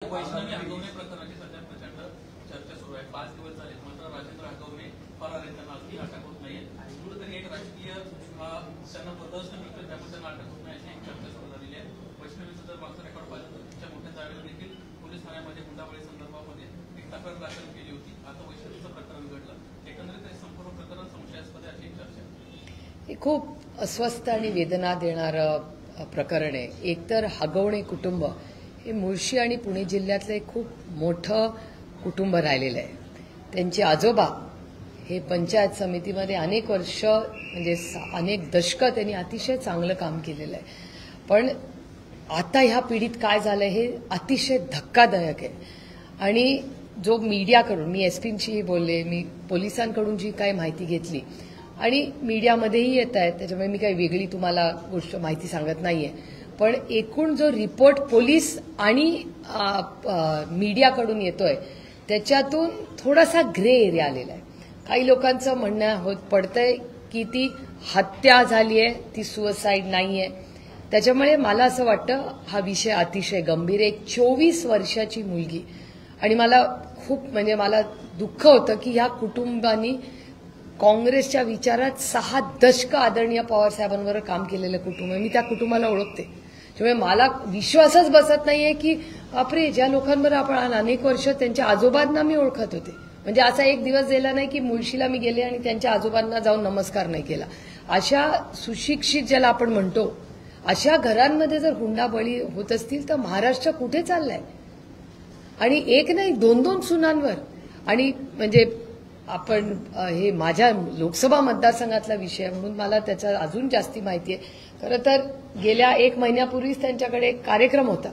वैष्णवी हगवणे प्रकरणाची सध्या प्रचंड चर्चा सुरू आहे। 5 दिवस झाले मात्र राजेंद्र हगवणे फरार आहेत, त्यांना अजूनही अटक होत नाहीये। कुठेतरी एक राजकीय त्यांना प्रदर्शन मिळतं, त्यामुळे त्यांना अटक होत नाही अशी एक चर्चा सुरू झालेली आहे। वैष्णवीचं जर मागचं रेकॉर्ड पाहिलं तर तिच्या मोठ्या जावेला देखील पोलीस ठाण्यामध्ये हुंडाबळी संदर्भामध्ये एक तक्रार दाखल केली होती। आता वैष्णवीचं प्रकरण घडलं, एकंदरीत हे संपूर्ण प्रकरण संशयास्पद आहे अशी एक चर्चा आहे। हे खूप अस्वस्थ आणि वेदना देणारं प्रकरण आहे। एकतर हगवणे कुटुंब हे मुळशी आणि पुणे जिल्ह्यातलं एक खूप मोठं कुटुंब राहिलेलं आहे। त्यांचे आजोबा हे पंचायत समितीमध्ये अनेक वर्ष म्हणजे अनेक दशकं त्यांनी अतिशय चांगलं काम केलेलं आहे। पण आता ह्या पिढीत काय झालं हे अतिशय धक्कादायक आहे। आणि जो मीडियाकडून मी एसपींशीही बोलले, मी पोलिसांकडून जी काही माहिती घेतली आणि मीडियामध्येही येत आहे, त्याच्यामुळे मी काही वेगळी तुम्हाला गोष्ट माहिती सांगत नाहीये। पण एकूण जो रिपोर्ट पोलीस आणि मीडियाकडून येतोय त्याच्यातून थोडासा ग्रे एरिया आलेला आहे। काही लोकांचं म्हणणं होत पडतंय की ती हत्या झाली आहे, ती सुसाईड नाहीये। त्याच्यामुळे मला असं वाटतं हा विषय अतिशय गंभीर आहे। 24 वर्षाची मुलगी आणि मला खूप म्हणजे मला दुःख होतं की ह्या कुटुंबांनी काँग्रेसच्या विचारात 6 दशकं आदरणीय पवार साहेबांवर काम केलेलं कुटुंब आहे। मी त्या कुटुंबाला ओळखते, त्यामुळे मला विश्वासच बसत नाहीये की बापरे, ज्या लोकांवर आपण अनेक वर्ष त्यांच्या आजोबांना मी ओळखत होते, म्हणजे असा एक दिवस गेला नाही की मुळशीला मी गेले आणि त्यांच्या आजोबांना जाऊन नमस्कार नाही केला। अशा सुशिक्षित ज्याला आपण म्हणतो अशा घरांमध्ये जर हुंडाबळी होत असतील तर महाराष्ट्र कुठे चाललाय? आणि एक नाही 2-2 सुनांवर। आणि म्हणजे आपण हे माझ्या लोकसभा मतदारसंघातला विषय म्हणून मला त्याचा अजून जास्ती माहिती आहे। खरं तर गेल्या 1 महिन्यापूर्वीच त्यांच्याकडे एक कार्यक्रम होता।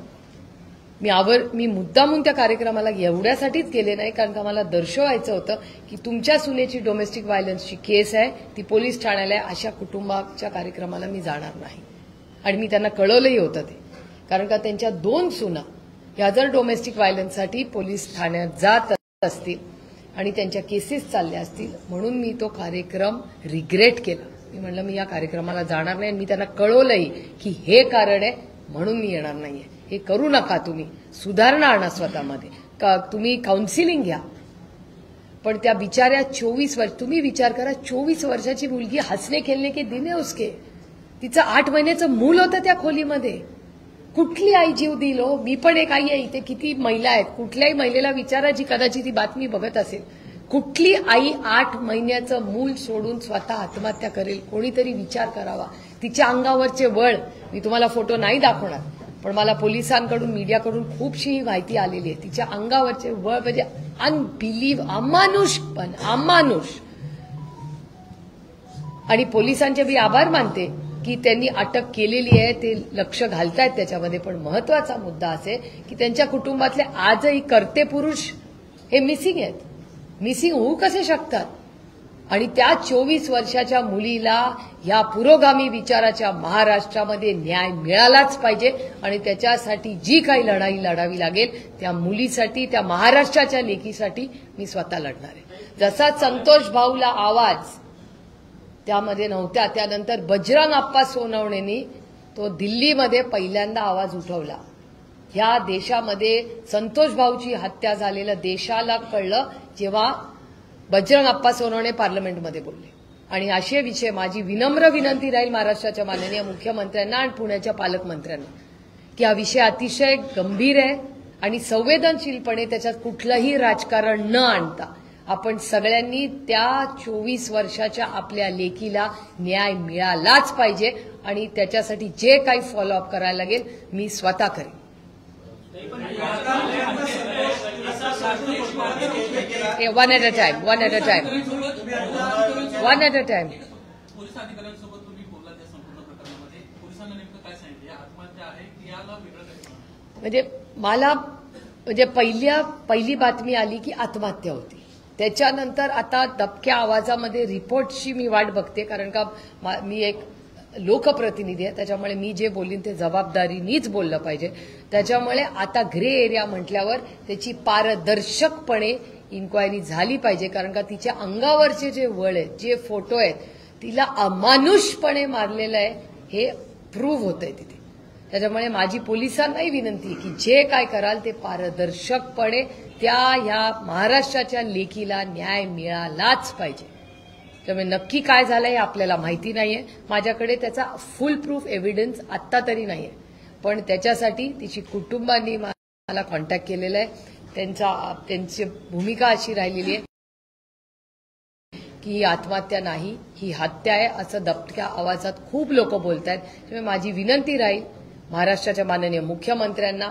मी मुद्दामून त्या कार्यक्रमाला एवढ्यासाठीच गेले नाही कारण का मला दर्शवायचं होतं की तुमच्या सुनेची डोमेस्टिक व्हायलन्सची केस आहे, ती पोलीस ठाण्याला आहे, अशा कुटुंबाच्या कार्यक्रमाला मी जाणार नाही। आणि मी त्यांना कळवलंही होतं ते, कारण का त्यांच्या 2 सुना ह्या जर डोमेस्टिक व्हायलन्ससाठी पोलीस ठाण्यात जात असतील आणि त्यांच्या केसेस चालल्या असतील म्हणून मी तो कार्यक्रम रिग्रेट केला। मी म्हणलं मी या कार्यक्रमाला जाणार नाही। मी त्यांना कळवलंही की हे कारण आहे म्हणून मी येणार नाहीये, हे करू नका, तुम्ही सुधारणा आणा स्वतःमध्ये, तुम्ही काउन्सिलिंग घ्या। पण त्या बिचाऱ्या 24 वर्ष, तुम्ही विचार करा 24 वर्षाची मुलगी हसने खेळणे के दिन है उसके, तिचं 8 महिन्याचं मूल होतं त्या खोलीमध्ये। कुठली आई जीव दिल हो? मी पण एक आई आहे, इथे किती महिला आहेत, कुठल्याही महिलेला विचारा जी कदाचित ती बातमी बघत असेल, कुठली आई 8 महिन्याचं मूल सोडून स्वतः आत्महत्या करेल? कोणीतरी विचार करावा। तिच्या अंगावरचे वळ मी तुम्हाला फोटो नाही दाखवणार, पण मला पोलिसांकडून मीडियाकडून खूपशी ही माहिती आलेली आहे। तिच्या अंगावरचे वळ म्हणजे अमानुष। आणि पोलिसांचे मी आभार मानते की त्यांनी अटक केलेली आहे, ते लक्ष घालतायत त्याच्यामध्ये। पण महत्वाचा मुद्दा असे की त्यांच्या कुटुंबातले आजही कर्ते पुरुष हे मिसिंग आहेत, मिसिंग होऊ कसे शकतात? आणि त्या 24 वर्षाच्या मुलीला ह्या पुरोगामी विचाराच्या महाराष्ट्रामध्ये न्याय मिळालाच पाहिजे। आणि त्याच्यासाठी जी काही लढाई लढावी लागेल त्या मुलीसाठी, त्या महाराष्ट्राच्या लेकीसाठी मी स्वतः लढणार आहे। जसा संतोष भाऊला आवाज त्यामध्ये नव्हत्या, त्यानंतर बजरंग अप्पा सोनवणेंनी तो दिल्लीमध्ये पहिल्यांदा आवाज उठवला। ह्या देशामध्ये संतोष भाऊची हत्या झालेलं देशाला कळलं जेव्हा बजरंग अप्पा सोनवणे पार्लमेंटमध्ये बोलले। आणि असे विषय माझी विनम्र विनंती राहील महाराष्ट्राच्या माननीय मुख्यमंत्र्यांना आणि पुण्याच्या पालकमंत्र्यांना की हा विषय अतिशय गंभीर आहे आणि संवेदनशीलपणे त्याच्यात कुठलंही राजकारण न आणता आपण सगळ्यांनी त्या 24 वर्षाच्या आपल्या लेकीला न्याय मिळालाच पाहिजे। आणि त्याच्यासाठी जे काही फॉलोअप करायला लागेल मी स्वतः करेन। One at a time. Police अधिकाऱ्यांसोबत तुम्ही बोलला त्या संपूर्ण प्रकरणामध्ये, पोलिसांना नेमकं काय सांगितलं? आत्महत्या आहे की याला वेगळं काय? म्हणजे मला पहिली बातमी आली की आत्महत्या होती, त्याच्यानंतर आता दबक्या आवाजामध्ये रिपोर्टची मी वाट बघते, कारण का मी एक लोकप्रतिनिधी आहे, त्याच्यामुळे मी जे बोलीन ते जबाबदारीनीच बोललं पाहिजे। त्याच्यामुळे आता ग्रे एरिया म्हटल्यावर त्याची पारदर्शकपणे इन्क्वायरी झाली पाहिजे, कारण का तिच्या अंगावरचे जे वळ आहेत, जे फोटो आहेत, तिला अमानुषपणे मारलेलं आहे हे प्रूव्ह होतंय तिथे। त्याच्यामुळे माझी पोलिसांनाही विनंती आहे की जे काय कराल ते पारदर्शकपणे ह्या महाराष्ट्राच्या लेकीला न्याय मिळालाच पाहिजे. त्यामुळे नक्की काय झालंय हे आपल्याला माहिती नाहीये. माझ्याकडे त्याचा फुल प्रूफ एव्हिडन्स आत्ता तरी नाहीये, पण त्याच्यासाठी तिची कुटुंबांनी मला कॉन्टॅक्ट केलेला आहे. त्यांची भूमिका अशी राहिलेली आहे की ही आत्महत्या नाही, ही हत्या आहे असं दबक्या आवाजात खूप लोक बोलत आहेत. त्यामुळे माझी विनंती राहील महाराष्ट्राच्या माननीय मुख्यमंत्र्यांना,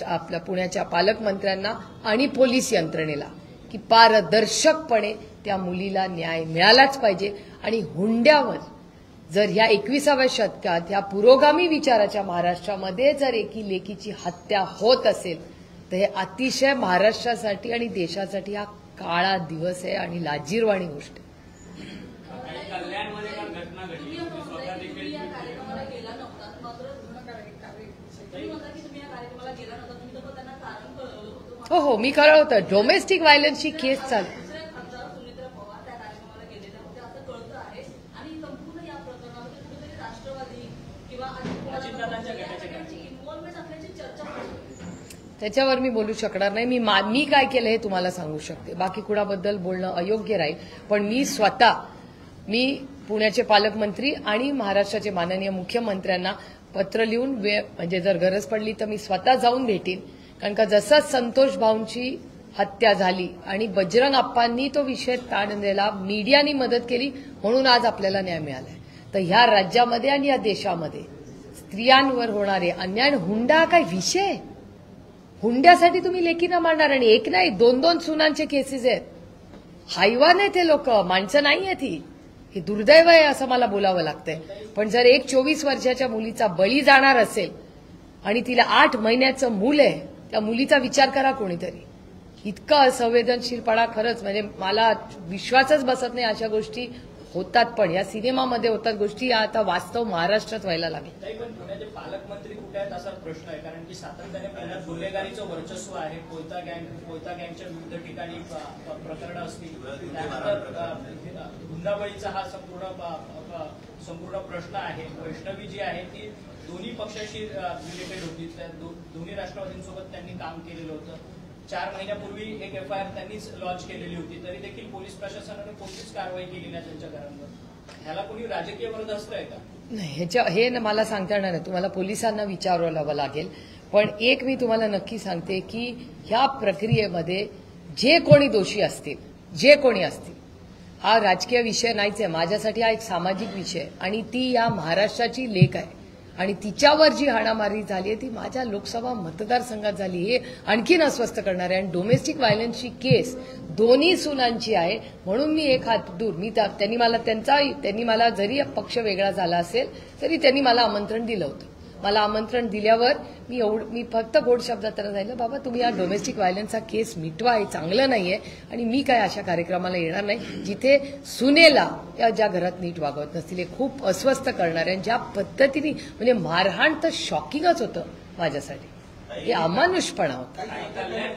आपल्या पुण्याच्या पालकमंत्र्यांना आणि पोलीस यंत्रणेला की पारदर्शकपणे त्या मुलीला न्याय मिळालाच पाहिजे. आणि हुंड्यावर जर ह्या 21व्या शतकात ह्या पुरोगामी विचाराच्या महाराष्ट्रामध्ये जर एकी लेकीची हत्या होत असेल तर हे अतिशय महाराष्ट्रासाठी आणि देशासाठी हा काळा दिवस आहे आणि लाजिरवाणी गोष्ट आहे. कल्याणमध्ये काल घटना घडली, तुम्ही स्वतः देखील या कार्यक्रमाला गेला नव्हता, मात्र तुम्ही म्हणता की तुम्ही या कार्यक्रमाला गेला नव्हता, तुम्ही तर त्यांना कारण कळवलं होतं. हो, मी कळवतं. डोमेस्टिक व्हायलन्सची केस चालू. खासदार सुनेत्रा पवार त्या कार्यक्रमाला गेलेल्या होत्या असं कळतं आहे. आणि संपूर्ण या प्रकरणामध्ये कुठेतरी राष्ट्रवादी किंवा अजितदादांच्या गटाची इन्व्हॉल्वमेंट असल्याची चर्चा होती. त्याच्यावर मी बोलू शकणार नाही. मी काय केलं हे तुम्हाला सांगू शकते. बाकी कुणाबद्दल बोलणं अयोग्य राहील. पण मी पुण्याचे पालकमंत्री आणि महाराष्ट्राचे माननीय मुख्यमंत्र्यांना पत्र लिहून म्हणजे जर गरज पडली तर मी स्वतः जाऊन भेटीन. कारण का जसं संतोष भाऊंची हत्या झाली आणि बजरंग अप्पांनी तो विषय ताण दिला, मीडियानी मदत केली, म्हणून आज आपल्याला न्याय मिळालाय. तर ह्या राज्यामध्ये आणि या देशामध्ये स्त्रियांवर होणारे अन्याय, हुंडा काय विषय? हुंड्यासाठी तुम्ही लेकीना मारणार आणि एक नाही 2-2 सुनांचे केसेस आहेत. हैवान आहे ते लोक, माणसं नाही आहेत ही. हे दुर्दैव आहे असं मला बोलावं लागतंय. पण जर एक 24 वर्षाच्या मुलीचा बळी जाणार असेल आणि तिला 8 महिन्याचं मूल आहे, त्या मुलीचा विचार करा कोणीतरी. इतका असंवेदनशीलपणा खरंच म्हणजे मला विश्वासच बसत नाही. अशा गोष्टी होतात, पण या सिनेमामध्ये होतात गोष्टी, या आता वास्तव महाराष्ट्रात व्हायला लागले. पण पुण्याचे पालकमंत्री कुठे आहेत असा प्रश्न आहे, कारण की सातत्याने पुण्यात गुन्हेगारीचं वर्चस्व आहे. कोयता गँगच्या विविध ठिकाणी प्रकरणं असतील, त्यानंतर हुंडाबळीचा हा संपूर्ण प्रश्न आहे. वैष्णवी जी आहे ती दोन्ही पक्षाशी रिलेटेड होती. त्या दोन्ही राष्ट्रवादींसोबत त्यांनी काम केलेलं होतं. 4 महिन्यापूर्वी एक FIR त्यांनीच लॉन्च केलेली होती, तरी देखील पोलीस प्रशासनाने कोणतीच कारवाई केली नाही त्यांच्या घरांवर. ह्याला कोणी राजकीय वरदहस्त आहे का? नाही, हे मला सांगता येणार नाही. तुम्हाला पोलिसांना विचारावं लागेल. पण एक मी तुम्हाला नक्की सांगते की ह्या प्रक्रियेमध्ये जे कोणी दोषी असतील, जे कोणी असतील, हा राजकीय विषय नाहीच आहे. माझ्यासाठी हा एक सामाजिक विषय आहे आणि ती या महाराष्ट्राची लेक आहे आणि तिच्यावर जी हाणामारी झाली आहे ती माझ्या लोकसभा मतदारसंघात झाली. हे आणखीन अस्वस्थ करणार आहे. आणि डोमेस्टिक व्हायलन्सची केस दोन्ही सुनांची आहे, म्हणून मी एक हात दूर. त्यांनी मला जरी पक्ष वेगळा झाला असेल तरी त्यांनी मला आमंत्रण दिलं होतं. मला आमंत्रण दिल्यावर मी फक्त गोड शब्दात त्यांना सांगितलं, बाबा तुम्ही या डोमेस्टिक व्हायलन्सचा केस मिटवा, हे चांगलं नाहीये आणि मी काय अशा कार्यक्रमाला येणार नाही जिथे सुनेला या ज्या घरात नीट वागवत नसतील. हे खूप अस्वस्थ करणारे आणि ज्या पद्धतीने म्हणजे मारहाण तर शॉकिंगच होतं माझ्यासाठी. हे अमानुषपणा होता.